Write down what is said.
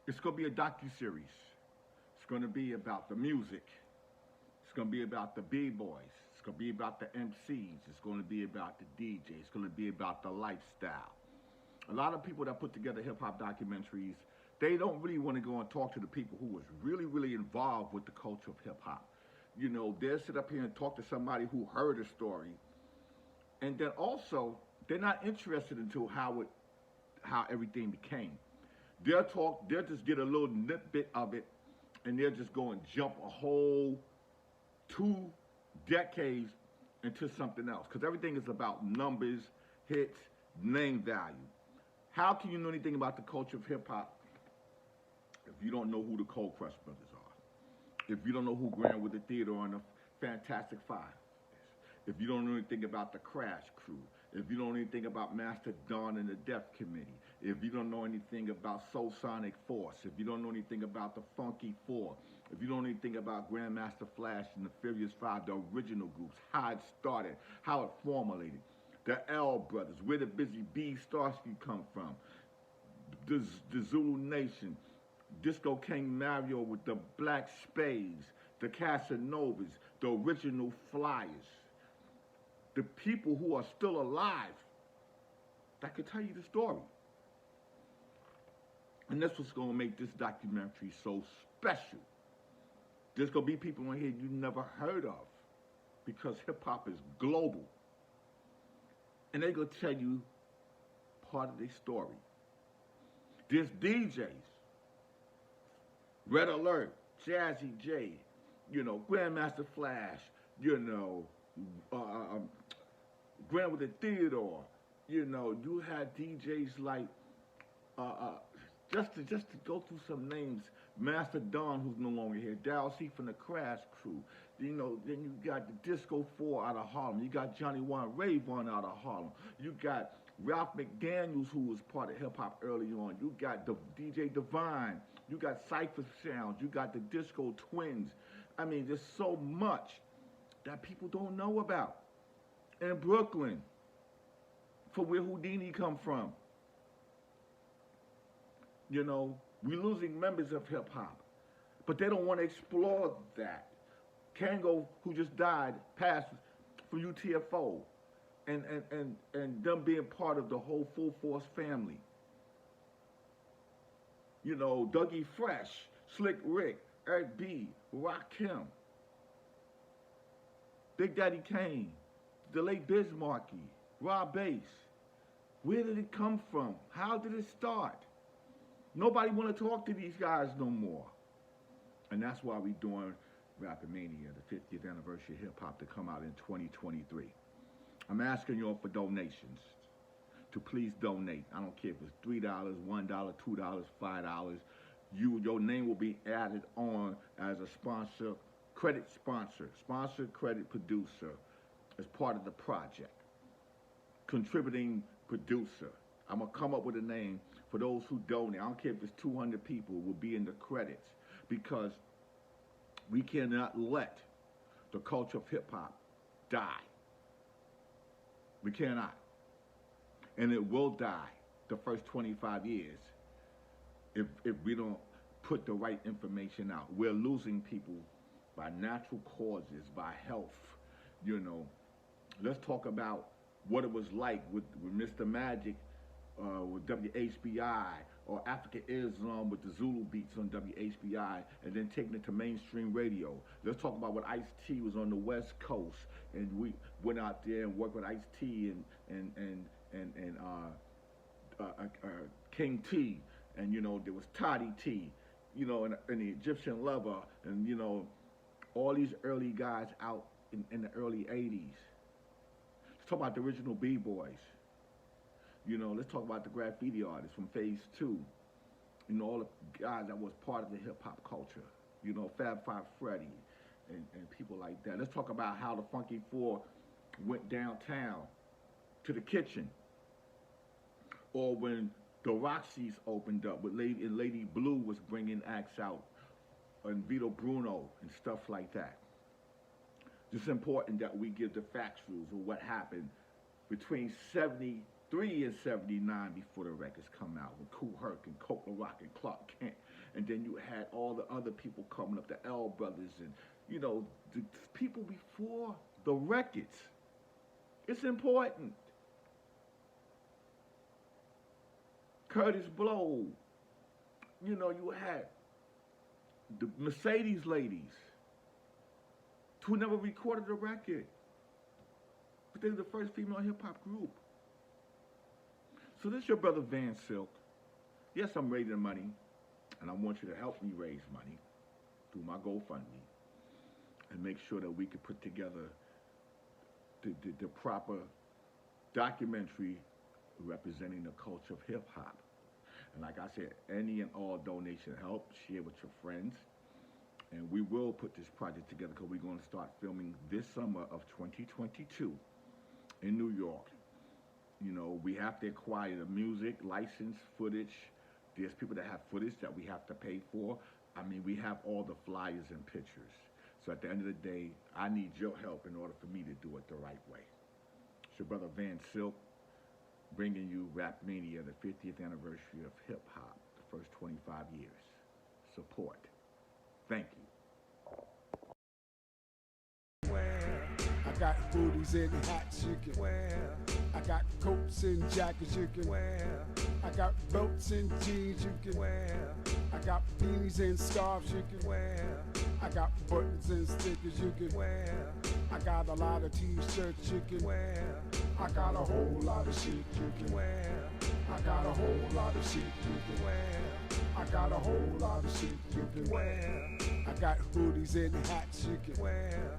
It's going to be a docu-series. It's going to be about the music. It's going to be about the b-boys. It's going to be about the MCs. It's going to be about the DJs. It's going to be about the lifestyle. A lot of people that put together hip hop documentaries, they don't really want to go and talk to the people who was really, really involved with the culture of hip hop. You know, they'll sit up here and talk to somebody who heard a story, and then also they're not interested into how everything became. They'll just get a little nitbit of it, and they'll just go and jump a whole 2 decades into something else. Because everything is about numbers, hits, name value. How can you know anything about the culture of hip hop if you don't know who the Cold Crush Brothers are? If you don't know who Grand with the Theodore and the Fantastic Five is? If you don't know anything about the Crash Crew? If you don't know anything about Master Don and the Death Committee? If you don't know anything about Soul Sonic Force? If you don't know anything about the Funky Four? If you don't know anything about Grandmaster Flash and the Furious Five, the original groups, how it started, how it formulated, the L Brothers, where the Busy Bee Starsky come from, the Zulu Nation, Disco King Mario with the Black Spades, the Casanovas, the original Flyers, the people who are still alive that could tell you the story. And that's what's going to make this documentary so special. There's going to be people in here you never heard of because hip-hop is global. And they're going to tell you part of their story. There's DJs, Red Alert, Jazzy J, you know, Grandmaster Flash, you know, Grand with the Theodore, you know, you had DJs like, just to go through some names, Master Don, who's no longer here, Dal C from the Crash Crew, you know, then you got the Disco 4 out of Harlem, you got Johnny One Rayvon out of Harlem, you got Ralph McDaniels, who was part of hip-hop early on, you got the DJ Divine, you got Cypher Sounds, you got the Disco Twins. I mean, there's so much that people don't know about. In Brooklyn, for where Houdini come from. You know, we're losing members of hip-hop, but they don't want to explore that. Kango, who just died, passed from UTFO, and them being part of the whole Full Force family. You know, Dougie Fresh, Slick Rick, Eric B., Rakim, Big Daddy Kane, the late Biz Markie, Rob Bass. Where did it come from? How did it start? Nobody want to talk to these guys no more. And that's why we're doing RAPAMANIA, the 50th anniversary of hip-hop, to come out in 2023. I'm asking you all for donations, to please donate. I don't care if it's $3, $1, $2, $5. Your name will be added on as a sponsor, credit producer as part of the project. Contributing producer. I'm going to come up with a name for those who donate. I don't care if it's 200 people, will be in the credits, because we cannot let the culture of hip-hop die. We cannot. And it will die the first 25 years if we don't put the right information out. We're losing people by natural causes, by health, you know. Let's talk about what it was like with Mr. Magic, with WHBI, or African Islam with the Zulu beats on WHBI, and then taking it to mainstream radio. Let's talk about what Ice-T was on the West Coast, and we went out there and worked with Ice-T and King T, and you know there was Toddy T, you know, and the Egyptian Lover, and you know all these early guys out in the early '80s. Let's talk about the original B-boys. You know, let's talk about the graffiti artists from Phase 2. You know, all the guys that was part of the hip-hop culture. You know, Fab Five Freddy and people like that. Let's talk about how the Funky Four went downtown to the kitchen. Or when the Roxy's opened up with Lady Blue was bringing acts out, and Vito Bruno and stuff like that. It's important that we give the factuals of what happened between 73 and 79 before the records come out with Kool Herc and Coke La Rock and Clark Kent And then you had all the other people coming up, the L brothers and, you know, the people before the records. It's important. Curtis Blow. You know, you had the Mercedes ladies who never recorded a record. But they were the first female hip-hop group. So this is your brother VANSILK. Yes, I'm raising money, and I want you to help me raise money through my Gofundme and make sure that we can put together the proper documentary representing the culture of hip-hop. And like I said, any and all donation help, share with your friends. And we will put this project together because we're going to start filming this summer of 2022 in New York. You know, we have to acquire the music, license, footage. There's people that have footage that we have to pay for. I mean, we have all the flyers and pictures. So at the end of the day, I need your help in order for me to do it the right way. It's your brother VANSILK bringing you RAPAMANIA, the 50th anniversary of hip-hop, the first 25 years. Support. Thank you. I got booties and hats you can wear. I got coats and jackets you can wear. I got belts and jeans you can wear. I got beanies and scarves you can wear. I got buttons and stickers you can wear. I got a lot of t-shirts you can wear. I got a whole lot of shit you can wear. I got a whole lot of shit you can wear. I got a whole lot of shit you can wear. I got hoodies and hats you can wear.